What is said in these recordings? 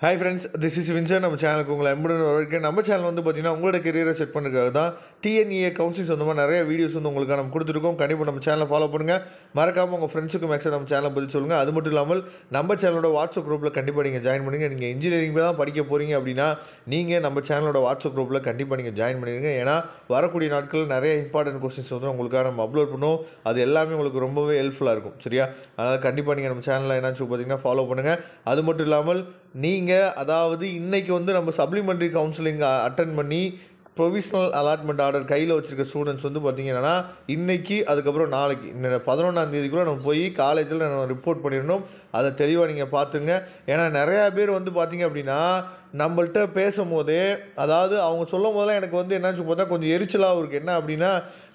Hi friends, this is Vincent. நம்ம சேனலுக்கு உங்களை எம்புடன் வரவேற்கிறேன். நம்ம சேனல் வந்து பார்த்தீங்கன்னா உங்களோட கெரியரை செட் பண்ணுறதுக்காக தான் டிஎன்இஏ கவுன்சிலிங் சொந்தமாக நிறைய வீடியோஸ் வந்து உங்களுக்கு நம்ம கொடுத்துருக்கோம். கண்டிப்பாக நம்ம சேனலை ஃபாலோ பண்ணுங்கள். மறக்காமல் உங்கள் ஃப்ரெண்ட்ஸுக்கும் மேக்ஸிமம் நம்ம சேனலை பற்றி சொல்லுங்கள். அது மட்டும் இல்லாமல் நம்ம சேனலோட வாட்ஸ்அப் குரூப்பில் கண்டிப்பாக நீங்கள் ஜாயின் பண்ணுங்கள். நீங்கள் இன்ஜினியரிங் தான் படிக்க போகிறீங்க அப்படின்னா நீங்கள் நம்ம சேனலோட வாட்ஸ்அப் குரூப்பில் கண்டிப்பாக நீங்கள் ஜாயின் பண்ணிடுங்க. ஏன்னா வரக்கூடிய நாட்களில் நிறைய இம்பார்ட்டன்ட் கொஸ்டின்ஸ் வந்து உங்களுக்காக நம்ம அப்லோட் பண்ணுவோம். அது எல்லாமே உங்களுக்கு ரொம்பவே ஹெல்ப்ஃபுல்லாக இருக்கும். சரியா? அதனால் கண்டிப்பாக நீங்கள் நம்ம சேனலில் என்னாச்சும் பார்த்தீங்கன்னா ஃபாலோ பண்ணுங்கள். அது மட்டும் இல்லாமல் நீங்கள் அதாவது இன்றைக்கி வந்து நம்ம சப்ளிமெண்ட்ரி கவுன்சிலிங் அட்டன் பண்ணி ப்ரொவிஷ்னல் அலாட்மெண்ட் ஆர்டர் கையில் வச்சுருக்க ஸ்டூடெண்ட்ஸ் வந்து பார்த்திங்கன்னா இன்றைக்கி அதுக்கப்புறம் நாளைக்கு இந்த 11ஆம் தேதிக்குள்ளே நம்ம போய் காலேஜில் நம்ம ரிப்போர்ட் பண்ணிடணும். அதை தெளிவாக நீங்கள் பார்த்துங்க. ஏன்னா நிறையா பேர் வந்து பார்த்திங்க அப்படின்னா நம்மள்கிட்ட பேசும்போதே அதாவது அவங்க சொல்லும் போதெல்லாம் எனக்கு வந்து என்னாச்சு பார்த்தா கொஞ்சம் எரிச்சலாகவும் இருக்குது. என்ன அப்படின்னா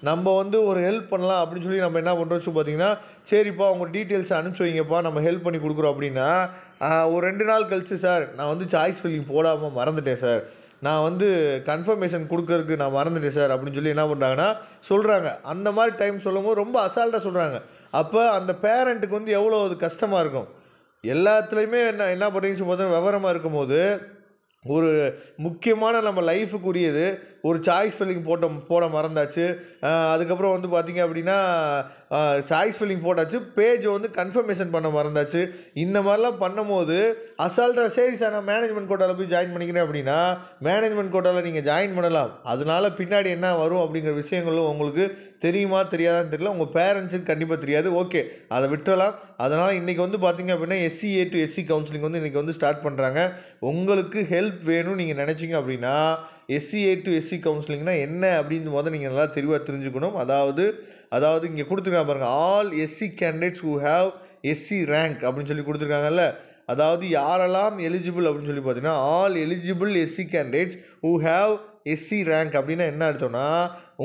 நம்ம வந்து ஒரு ஹெல்ப் பண்ணலாம் அப்படின்னு சொல்லி நம்ம என்ன பண்ணுறோம் பார்த்தீங்கன்னா சரிப்பா உங்கள் டீட்டெயில்ஸ் அனுப்பிச்சி வைங்கப்பா நம்ம ஹெல்ப் பண்ணி கொடுக்குறோம் அப்படின்னா ஒரு 2 நாள் கழிச்சு சார் நான் வந்து சாய்ஸ் ஃபில்லிங் போடாமல் மறந்துட்டேன் சார், நான் வந்து கன்ஃபர்மேஷன் கொடுக்கறதுக்கு நான் மறந்துட்டேன் சார் அப்படின்னு சொல்லி என்ன பண்ணுறாங்கன்னா சொல்கிறாங்க. அந்த மாதிரி டைம் சொல்லும் போது ரொம்ப அசால்ட்டாக சொல்கிறாங்க. அப்போ அந்த பேரண்ட்டுக்கு வந்து எவ்வளோ அது கஷ்டமாக இருக்கும். எல்லாத்துலேயுமே என்ன பண்ணுறீங்கன்னு பார்த்தா விவரமாக இருக்கும்போது ஒரு முக்கியமான நம்ம லைஃபுக்குரியது ஒரு சாய்ஸ் ஃபில்லிங் போட மறந்தாச்சு. அதுக்கப்புறம் வந்து பார்த்திங்க அப்படின்னா சாய்ஸ் ஃபில்லிங் போட்டாச்சு, பேஜை வந்து கன்ஃபர்மேஷன் பண்ண மறந்தாச்சு. இந்த மாதிரிலாம் பண்ணும்போது அசால்ட்டாக சரி சார் நான் மேனேஜ்மெண்ட் கோட்டாவில் போய் ஜாயின் பண்ணிக்கிறேன் அப்படின்னா மேனேஜ்மெண்ட் கோட்டாவில் நீங்கள் ஜாயின் பண்ணலாம். அதனால் பின்னாடி என்ன வரும் அப்படிங்கிற விஷயங்களும் உங்களுக்கு தெரியுமா தெரியாதான்னு தெரியல. உங்கள் பேரண்ட்ஸுக்கு கண்டிப்பாக தெரியாது. ஓகே, அதை விட்டுறலாம். அதனால் இன்றைக்கி வந்து பார்த்திங்க அப்படின்னா SCA to SC கவுன்சிலிங் வந்து இன்றைக்கி வந்து ஸ்டார்ட் பண்ணுறாங்க. உங்களுக்கு ஹெல்ப் வேணும்னு நீங்கள் நினச்சிங்க அப்படின்னா SCA to SC கவுன்சிலிங்னா என்ன அப்படின்னு நீங்கள் நல்லா தெளிவாக தெரிஞ்சுக்கணும். அதாவது இங்கே கொடுத்துருக்காங்க பாருங்கள், all SC candidates who have SC rank அப்படின்னு சொல்லி கொடுத்துருக்காங்கல்ல. அதாவது யாரெல்லாம் எலிஜிபிள் அப்படின்னு சொல்லி பார்த்தீங்கன்னா all eligible SC candidates who have SC rank அப்படின்னா என்ன அர்த்தம்னா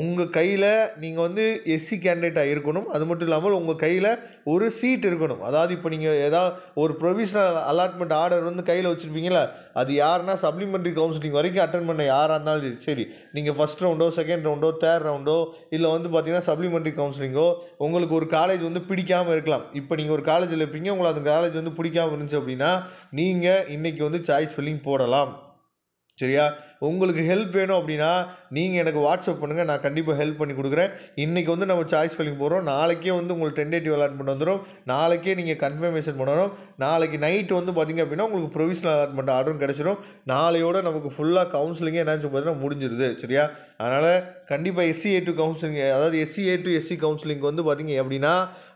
உங்கள் கையில் நீங்கள் வந்து SC கேண்டிடேட்டாக இருக்கணும். அது மட்டும் இல்லாமல் உங்கள் கையில் ஒரு சீட் இருக்கணும். அதாவது இப்போ நீங்கள் ஏதாவது ஒரு ப்ரொவிஷ்னல் அலாட்மெண்ட் ஆர்டர் வந்து கையில் வச்சுருப்பீங்களா, அது யாருன்னா சப்ளிமெண்ட்ரி கவுன்சிலிங் வரைக்கும் அட்டன் பண்ண யாராக இருந்தாலும் சரி, நீங்கள் ஃபஸ்ட் ரவுண்டோ செகண்ட் ரவுண்டோ தேர்ட் ரவுண்டோ இல்லை வந்து பார்த்தீங்கன்னா சப்ளிமெண்ட்ரி கவுன்சிலிங்கோ உங்களுக்கு ஒரு காலேஜ் வந்து பிடிக்காமல் இருக்கலாம். இப்போ நீங்கள் ஒரு காலேஜில் இருப்பீங்க, உங்களுக்கு அந்த காலேஜ் வந்து பிடிக்காமல் இருந்துச்சு அப்படின்னா நீங்கள் இன்றைக்கி வந்து சாய்ஸ் ஃபில்லிங் போடலாம். சரியா? உங்களுக்கு ஹெல்ப் வேணும் அப்படின்னா நீங்கள் எனக்கு வாட்ஸ்அப் பண்ணுங்கள், நான் கண்டிப்பாக ஹெல்ப் பண்ணி கொடுக்குறேன். இன்றைக்கி வந்து நம்ம சாய்ஸ் ஃபில்லிங் போடுறோம். நாளைக்கே வந்து உங்களுக்கு டென்டேட்டிவ் அலாட்மெண்ட் வந்துடும். நாளைக்கே நீங்கள் கன்ஃபர்மேஷன் பண்ணணும். நாளைக்கு நைட்டு வந்து பார்த்திங்க அப்படின்னா உங்களுக்கு ப்ரொவிஷ்னல் அலாட்மெண்ட் ஆர்டரும் கிடச்சிடும். நாளையோட நமக்கு ஃபுல்லாக கவுன்சிலிங்கே என்னன்னு பார்த்தீங்கன்னா முடிஞ்சிருது. சரியா? அதனால் கண்டிப்பாக SCA to கவுன்சிலிங் அதாவது SCA to SC கவுன்சிலிங் வந்து பார்த்திங்க அப்படின்னா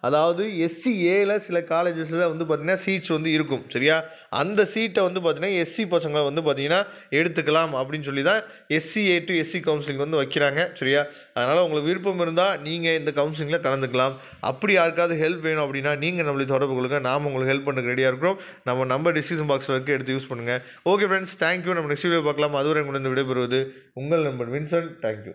அதாவது SCAல சில காலேஜஸில் வந்து பார்த்திங்கன்னா சீட்ஸ் வந்து இருக்கும். சரியா? அந்த சீட்டை வந்து பார்த்திங்கன்னா SC பசங்களை வந்து பார்த்திங்கன்னா எடுத்துக்கலாம் அப்படின்னு சொல்லி தான் SCA to SC கவுன்சிலிங் வந்து வைக்கிறாங்க. சரியா? அதனால் உங்களுக்கு விருப்பம் இருந்தால் நீங்கள் இந்த கவுன்சிலிங்கில் கலந்துக்கலாம். அப்படி யாருக்காவது ஹெல்ப் வேணும் அப்படின்னா நீங்கள் நம்மளை தொடர்பு கொள்ளுங்க. நாம் உங்களுக்கு ஹெல்ப் பண்ணுறதுக்கு ரெடியாக இருக்கிறோம். நம்ம நம்பர் டிஸ்கிரிப்ஷன் பாக்ஸில் இருக்குது, எடுத்து யூஸ் பண்ணுங்கள். Okay friends, thank you. நம்ம நெக்ஸ்ட் வீடியோ பார்க்கலாம். அதுவரை உங்களிடம் விடைபெறுவது உங்கள் நண்பன் வின்சென்ட். தேங்க்யூ.